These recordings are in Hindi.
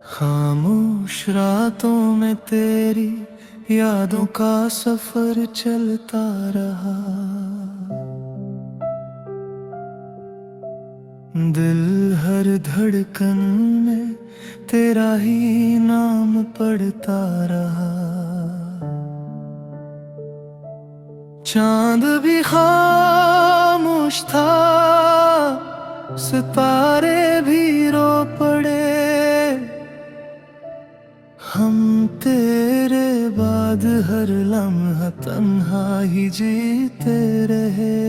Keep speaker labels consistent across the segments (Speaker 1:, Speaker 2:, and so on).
Speaker 1: खामोश रातों में तेरी यादों का सफर चलता रहा। दिल हर धड़कन में तेरा ही नाम पढ़ता रहा। चांद भी खामोश था, सितारे भी रो पड़े। हम तेरे बाद हर लम्हा तन्हा ही जीते रहे।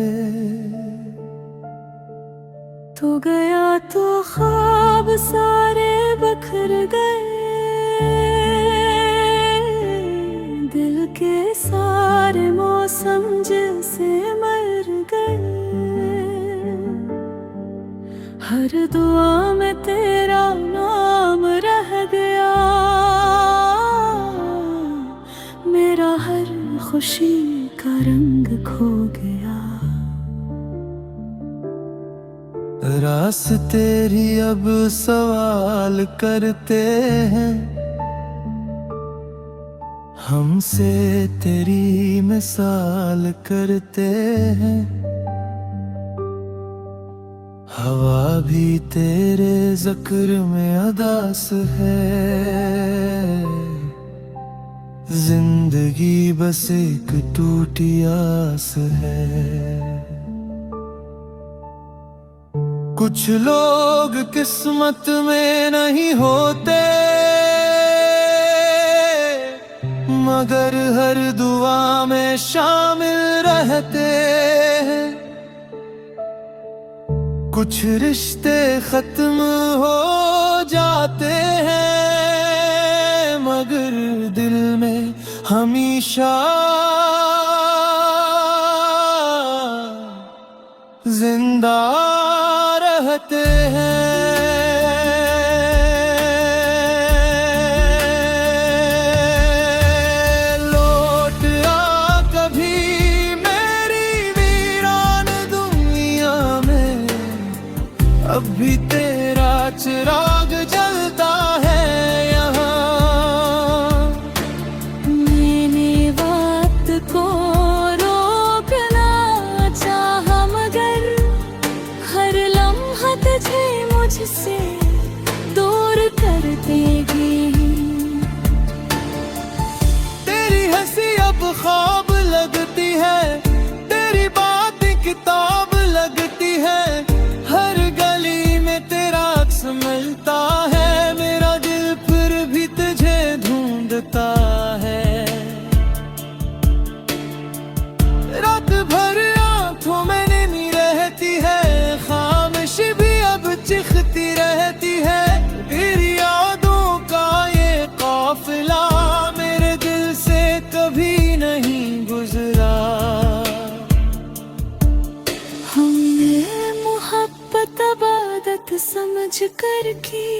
Speaker 2: तू गया तो ख्वाब सारे बखर गए। दिल के सारे मौसम जैसे मर गए। हर दुआ में तेरा नाम रह गया। मेरा हर खुशी का रंग खो गया।
Speaker 1: रास्ते तेरी अब सवाल करते हैं, हमसे तेरी मिसाल करते हैं। हवा भी तेरे ज़िक्र में अदास है। जिंदगी बस एक टूटी आस है। कुछ लोग किस्मत में नहीं होते, मगर हर दुआ में शामिल रहते हैं। कुछ रिश्ते खत्म हो जाते हैं, मगर दिल में हमेशा जिंदा रहते हैं। लौट आ कभी मेरी वीरान दुनिया में, अब भी तेरा चिराग जलता है यहाँ।
Speaker 2: मैंने वक्त को रोकना चाहा, मगर हर लम्हा तुझे मुझसे दूर कर देगी।
Speaker 1: तेरी हंसी अब ख्वाब लगती है, तेरी बातें किताब लगती है। हर गली में तेरा अक्स मिलता है, मेरा दिल फिर भी तुझे ढूंढता है। रात भर आंखों में नींद रहती है, खामोश भी अब चिखती रहती है। तेरी यादों का ये काफिला मेरे दिल से कभी नहीं गुजरा।
Speaker 2: हमने मोहब्बत इबादत समझ कर की,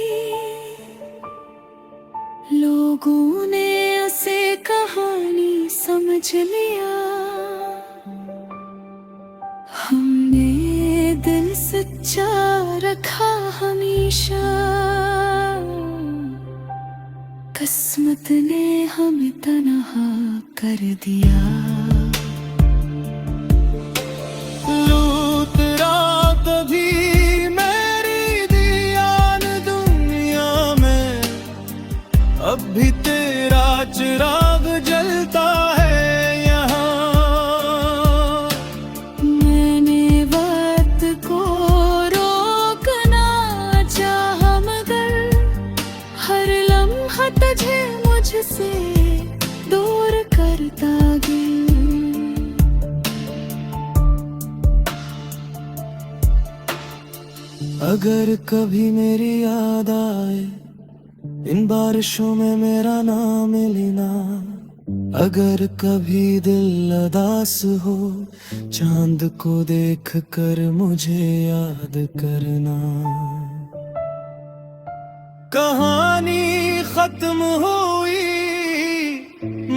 Speaker 2: लोगों ने उसे कहानी समझ लिया। हमने दिल सच्चा रखा हमेशा, किस्मत ने हमें तन्हा कर दिया।
Speaker 1: लूट रात भी मेरी दीवान दुनिया में, अब भी तेरा चिराग जलता है यहाँ।
Speaker 2: मैंने वक्त को रोकना चाहा, मगर हर लम्हा तुझे मुझसे दूर करता गया।
Speaker 1: अगर कभी मेरी याद आए इन बारिशों में मेरा नाम लेना। अगर कभी दिल उदास हो, चांद को देख कर मुझे याद करना। कहानी खत्म हुई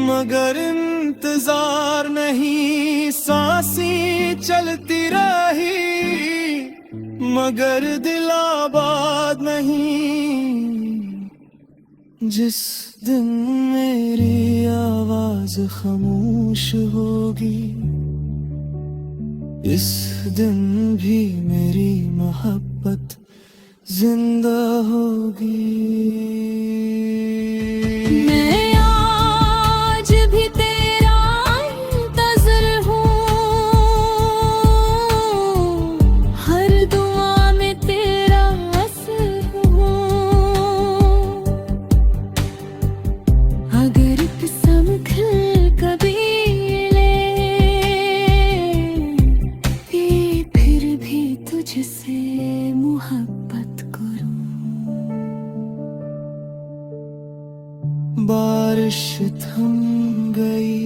Speaker 1: मगर इंतजार नहीं, सांसें चलती रही मगर दिल आबाद नहीं। जिस दिन मेरी आवाज खामोश होगी, इस दिन भी मेरी मोहब्बत जिंदा होगी।
Speaker 2: मैं आज भी तेरा इंतज़ार हूँ, हर दुआ में तेरा असर हूँ। अगर कसम खिल कभी ले, ये फिर भी तुझसे मोहब्बत करूँ।
Speaker 1: बारिश थम गई,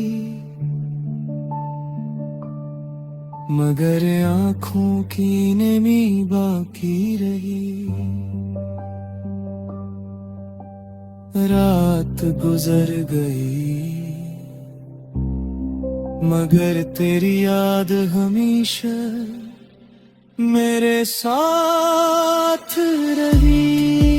Speaker 1: मगर आँखों की नमी बाकी रही। रात गुजर गई, मगर तेरी याद हमेशा मेरे साथ रही।